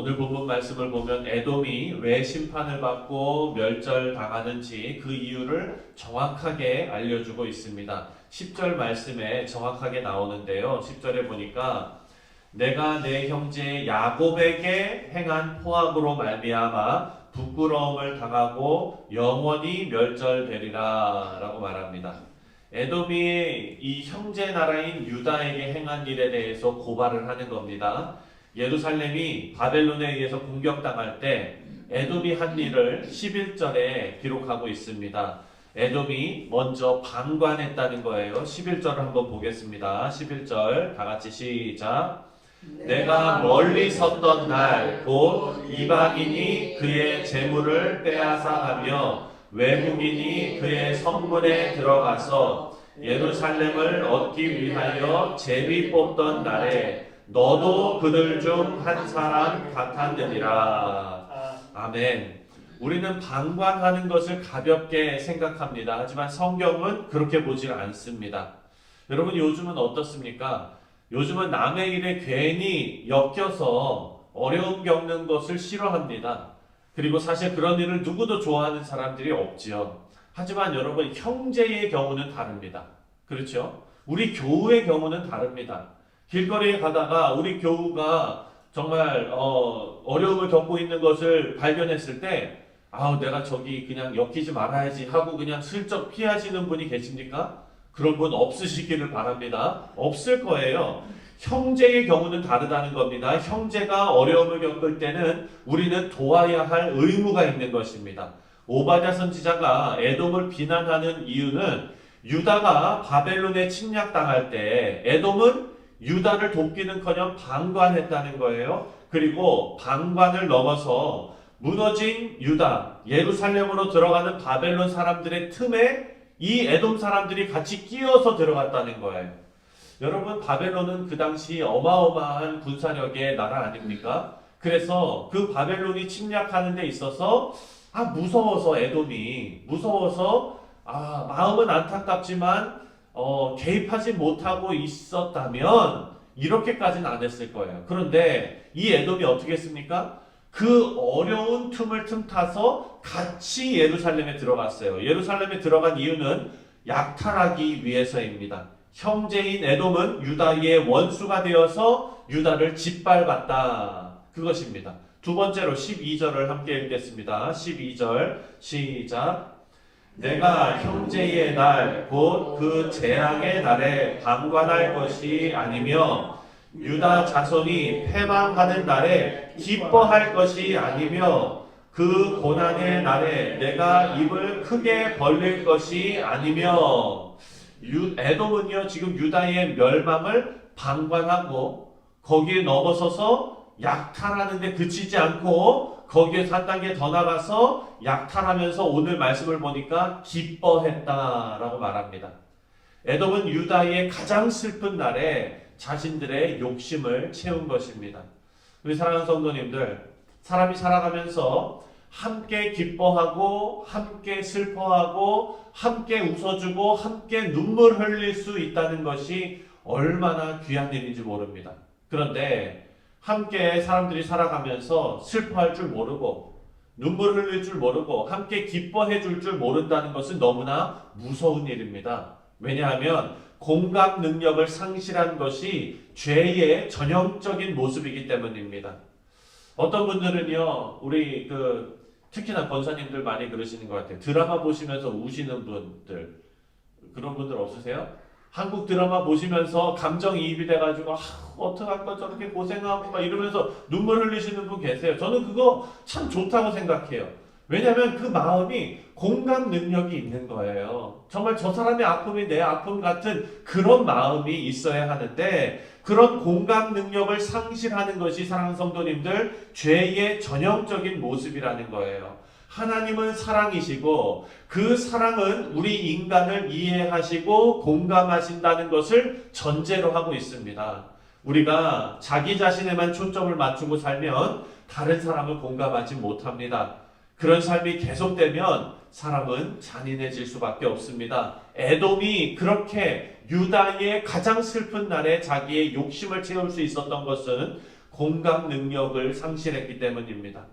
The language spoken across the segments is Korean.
오늘 본문 말씀을 보면 에돔이 왜 심판을 받고 멸절당하는지 그 이유를 정확하게 알려주고 있습니다. 10절 말씀에 정확하게 나오는데요. 10절에 보니까 내가 내 형제 야곱에게 행한 포악으로 말미암아 부끄러움을 당하고 영원히 멸절되리라 라고 말합니다. 에돔이 이 형제 나라인 유다에게 행한 일에 대해서 고발을 하는 겁니다. 예루살렘이 바벨론에 의해서 공격당할 때 에돔이 한 일을 11절에 기록하고 있습니다. 에돔이 먼저 방관했다는 거예요. 11절을 한번 보겠습니다. 11절 다 같이 시작. 내가 멀리 섰던 날 곧 이방인이 그의 재물을 빼앗아가며 외국인이 그의 성문에 들어가서 예루살렘을 얻기 위하여 제비 뽑던 날에 너도 그들 중 한 사람 같았느니라. 아멘. 우리는 방관하는 것을 가볍게 생각합니다. 하지만 성경은 그렇게 보지 않습니다. 여러분 요즘은 어떻습니까? 요즘은 남의 일에 괜히 엮여서 어려움 겪는 것을 싫어합니다. 그리고 사실 그런 일을 누구도 좋아하는 사람들이 없지요. 하지만 여러분 형제의 경우는 다릅니다. 그렇죠? 우리 교우의 경우는 다릅니다. 길거리에 가다가 우리 교우가 정말 어려움을 겪고 있는 것을 발견했을 때 내가 저기 그냥 엮이지 말아야지 하고 그냥 슬쩍 피하시는 분이 계십니까? 그런 분 없으시기를 바랍니다. 없을 거예요. 형제의 경우는 다르다는 겁니다. 형제가 어려움을 겪을 때는 우리는 도와야 할 의무가 있는 것입니다. 오바댜 선지자가 에돔을 비난하는 이유는 유다가 바벨론에 침략당할 때 에돔은 유다를 돕기는커녕 방관했다는 거예요. 그리고 방관을 넘어서 무너진 유다, 예루살렘으로 들어가는 바벨론 사람들의 틈에 이 에돔 사람들이 같이 끼어서 들어갔다는 거예요. 여러분 바벨론은 그 당시 어마어마한 군사력의 나라 아닙니까? 그래서 그 바벨론이 침략하는 데 있어서 무서워서 에돔이 무서워서 마음은 안타깝지만 개입하지 못하고 있었다면 이렇게까지는 안 했을 거예요. 그런데 이 에돔이 어떻게 했습니까? 그 어려운 틈을 틈타서 같이 예루살렘에 들어갔어요. 예루살렘에 들어간 이유는 약탈하기 위해서입니다. 형제인 에돔은 유다의 원수가 되어서 유다를 짓밟았다. 그것입니다. 두 번째로 12절을 함께 읽겠습니다. 12절 시작. 내가 형제의 날 곧 그 재앙의 날에 방관할 것이 아니며 유다 자손이 패망하는 날에 기뻐할 것이 아니며 그 고난의 날에 내가 입을 크게 벌릴 것이 아니며 에돔은요 지금 유다의 멸망을 방관하고 거기에 넘어서서 약탈하는 데 그치지 않고 거기에서 한 단계 더 나가서 약탈하면서 오늘 말씀을 보니까 기뻐했다라고 말합니다. 에돔은 유다의 가장 슬픈 날에 자신들의 욕심을 채운 것입니다. 우리 사랑하는 성도님들, 사람이 살아가면서 함께 기뻐하고 함께 슬퍼하고 함께 웃어주고 함께 눈물 흘릴 수 있다는 것이 얼마나 귀한 일인지 모릅니다. 그런데 함께 사람들이 살아가면서 슬퍼할 줄 모르고 눈물 흘릴 줄 모르고 함께 기뻐해 줄 줄 모른다는 것은 너무나 무서운 일입니다. 왜냐하면 공감 능력을 상실한 것이 죄의 전형적인 모습이기 때문입니다. 어떤 분들은요, 우리 특히나 권사님들 많이 그러시는 것 같아요. 드라마 보시면서 우시는 분들, 그런 분들 없으세요? 한국 드라마 보시면서 감정이입이 돼가지고 어떡할까 저렇게 고생하고 막 이러면서 눈물 흘리시는 분 계세요. 저는 그거 참 좋다고 생각해요. 왜냐하면 그 마음이 공감 능력이 있는 거예요. 정말 저 사람의 아픔이 내 아픔 같은 그런 마음이 있어야 하는데 그런 공감 능력을 상실하는 것이 사랑하는 성도님들 죄의 전형적인 모습이라는 거예요. 하나님은 사랑이시고 그 사랑은 우리 인간을 이해하시고 공감하신다는 것을 전제로 하고 있습니다. 우리가 자기 자신에만 초점을 맞추고 살면 다른 사람을 공감하지 못합니다. 그런 삶이 계속되면 사람은 잔인해질 수밖에 없습니다. 에돔이 그렇게 유다의 가장 슬픈 날에 자기의 욕심을 채울 수 있었던 것은 공감 능력을 상실했기 때문입니다.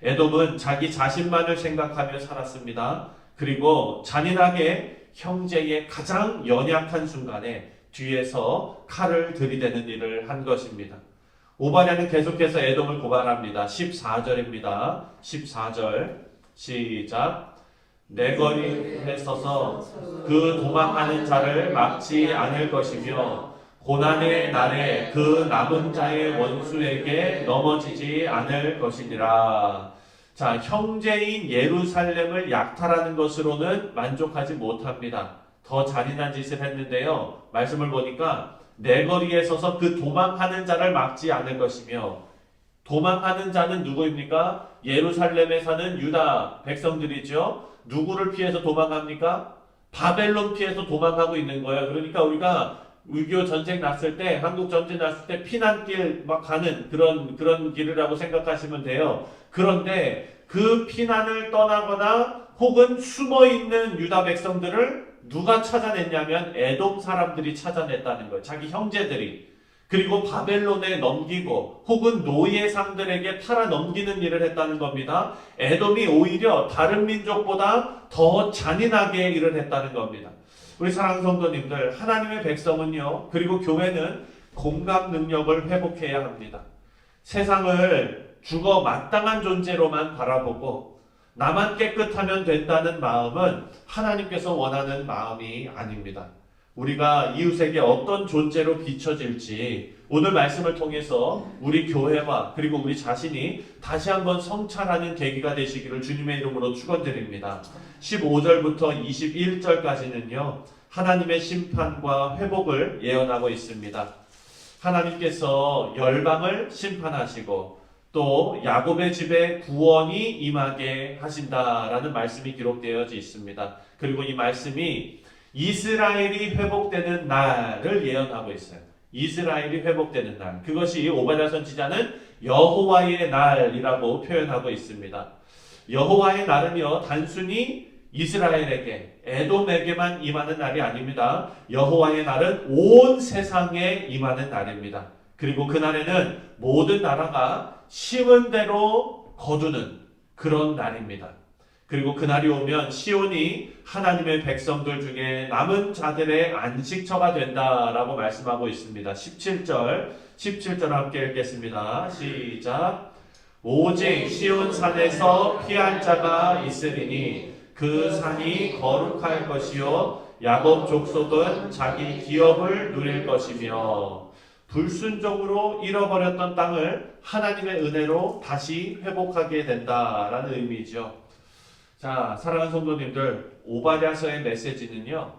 에돔은 자기 자신만을 생각하며 살았습니다. 그리고 잔인하게 형제의 가장 연약한 순간에 뒤에서 칼을 들이대는 일을 한 것입니다. 오바댜는 계속해서 에돔을 고발합니다. 14절입니다. 14절 시작. 내 거리에 서서 그 도망하는 자를 막지 않을 것이며 고난의 날에 그 남은 자의 원수에게 넘어지지 않을 것이니라. 자, 형제인 예루살렘을 약탈하는 것으로는 만족하지 못합니다. 더 잔인한 짓을 했는데요. 말씀을 보니까 내 거리에 서서 그 도망하는 자를 막지 않을 것이며, 도망하는 자는 누구입니까? 예루살렘에 사는 유다 백성들이죠. 누구를 피해서 도망합니까? 바벨론 피해서 도망하고 있는 거예요. 그러니까 우리가 6.25 전쟁 났을 때, 한국 전쟁 났을 때 피난길 막 가는 그런 길이라고 생각하시면 돼요. 그런데 그 피난을 떠나거나 혹은 숨어 있는 유다 백성들을 누가 찾아냈냐면 에돔 사람들이 찾아냈다는 거예요. 자기 형제들이. 그리고 바벨론에 넘기고 혹은 노예상들에게 팔아 넘기는 일을 했다는 겁니다. 에돔이 오히려 다른 민족보다 더 잔인하게 일을 했다는 겁니다. 우리 사랑하는 성도님들, 하나님의 백성은요, 그리고 교회는 공감 능력을 회복해야 합니다. 세상을 죽어 마땅한 존재로만 바라보고 나만 깨끗하면 된다는 마음은 하나님께서 원하는 마음이 아닙니다. 우리가 이웃에게 어떤 존재로 비춰질지 오늘 말씀을 통해서 우리 교회와 그리고 우리 자신이 다시 한번 성찰하는 계기가 되시기를 주님의 이름으로 축원드립니다. 15절부터 21절까지는요. 하나님의 심판과 회복을 예언하고 있습니다. 하나님께서 열방을 심판하시고 또 야곱의 집에 구원이 임하게 하신다라는 말씀이 기록되어 있습니다. 그리고 이 말씀이 이스라엘이 회복되는 날을 예언하고 있어요. 이스라엘이 회복되는 날. 그것이 오바댜 선지자는 여호와의 날이라고 표현하고 있습니다. 여호와의 날은요, 단순히 이스라엘에게, 에돔에게만 임하는 날이 아닙니다. 여호와의 날은 온 세상에 임하는 날입니다. 그리고 그날에는 모든 나라가 심은 대로 거두는 그런 날입니다. 그리고 그날이 오면 시온이 하나님의 백성들 중에 남은 자들의 안식처가 된다라고 말씀하고 있습니다. 17절 함께 읽겠습니다. 시작. 오직 시온 산에서 피할 자가 있으리니 그 산이 거룩할 것이요 야곱 족속은 자기 기업을 누릴 것이며, 불순종으로 잃어버렸던 땅을 하나님의 은혜로 다시 회복하게 된다라는 의미죠. 자, 사랑하는 성도님들, 오바댜서의 메시지는요,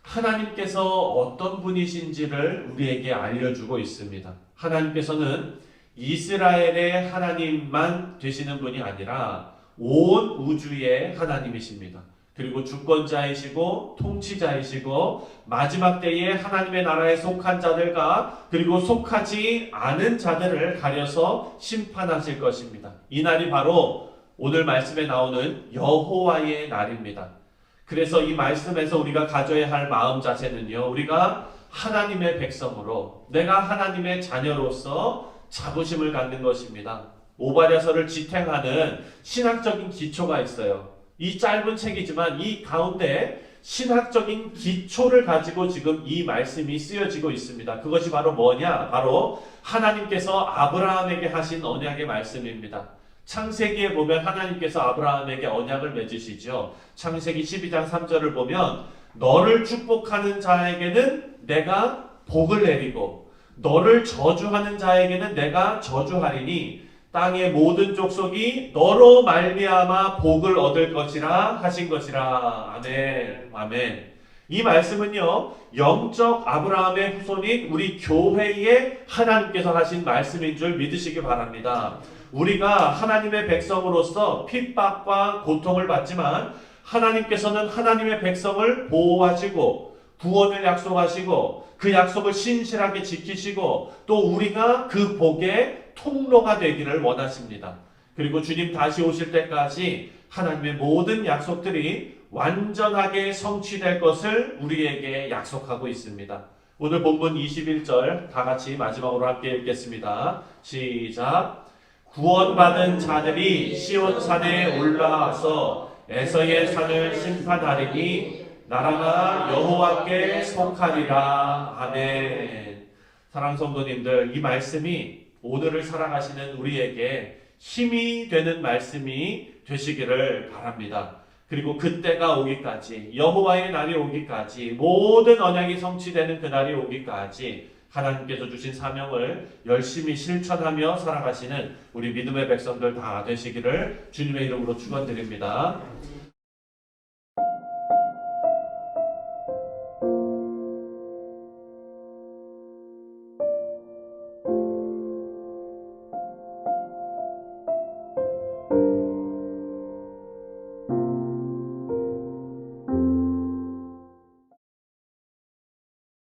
하나님께서 어떤 분이신지를 우리에게 알려주고 있습니다. 하나님께서는 이스라엘의 하나님만 되시는 분이 아니라 온 우주의 하나님이십니다. 그리고 주권자이시고 통치자이시고 마지막 때에 하나님의 나라에 속한 자들과 그리고 속하지 않은 자들을 가려서 심판하실 것입니다. 이 날이 바로 오늘 말씀에 나오는 여호와의 날입니다. 그래서 이 말씀에서 우리가 가져야 할 마음 자세는요, 우리가 하나님의 백성으로, 내가 하나님의 자녀로서 자부심을 갖는 것입니다. 오바댜서를 지탱하는 신학적인 기초가 있어요. 이 짧은 책이지만 이 가운데 신학적인 기초를 가지고 지금 이 말씀이 쓰여지고 있습니다. 그것이 바로 뭐냐? 바로 하나님께서 아브라함에게 하신 언약의 말씀입니다. 창세기에 보면 하나님께서 아브라함에게 언약을 맺으시죠. 창세기 12장 3절을 보면 너를 축복하는 자에게는 내가 복을 내리고 너를 저주하는 자에게는 내가 저주하리니 땅의 모든 족속이 너로 말미암아 복을 얻을 것이라 하신 것이라. 아멘. 아멘. 이 말씀은요, 영적 아브라함의 후손인 우리 교회에 하나님께서 하신 말씀인 줄 믿으시기 바랍니다. 우리가 하나님의 백성으로서 핍박과 고통을 받지만 하나님께서는 하나님의 백성을 보호하시고 구원을 약속하시고 그 약속을 신실하게 지키시고 또 우리가 그 복의 통로가 되기를 원하십니다. 그리고 주님 다시 오실 때까지 하나님의 모든 약속들이 완전하게 성취될 것을 우리에게 약속하고 있습니다. 오늘 본문 21절 다 같이 마지막으로 함께 읽겠습니다. 시작. 구원받은 자들이 시온산에 올라와서 에서의 산을 심판하리니 나라가 여호와께 속하리라. 아멘. 사랑하는 성도님들, 이 말씀이 오늘을 살아가시는 우리에게 힘이 되는 말씀이 되시기를 바랍니다. 그리고 그때가 오기까지, 여호와의 날이 오기까지, 모든 언약이 성취되는 그날이 오기까지 하나님께서 주신 사명을 열심히 실천하며 살아가시는 우리 믿음의 백성들 다 되시기를 주님의 이름으로 축원드립니다.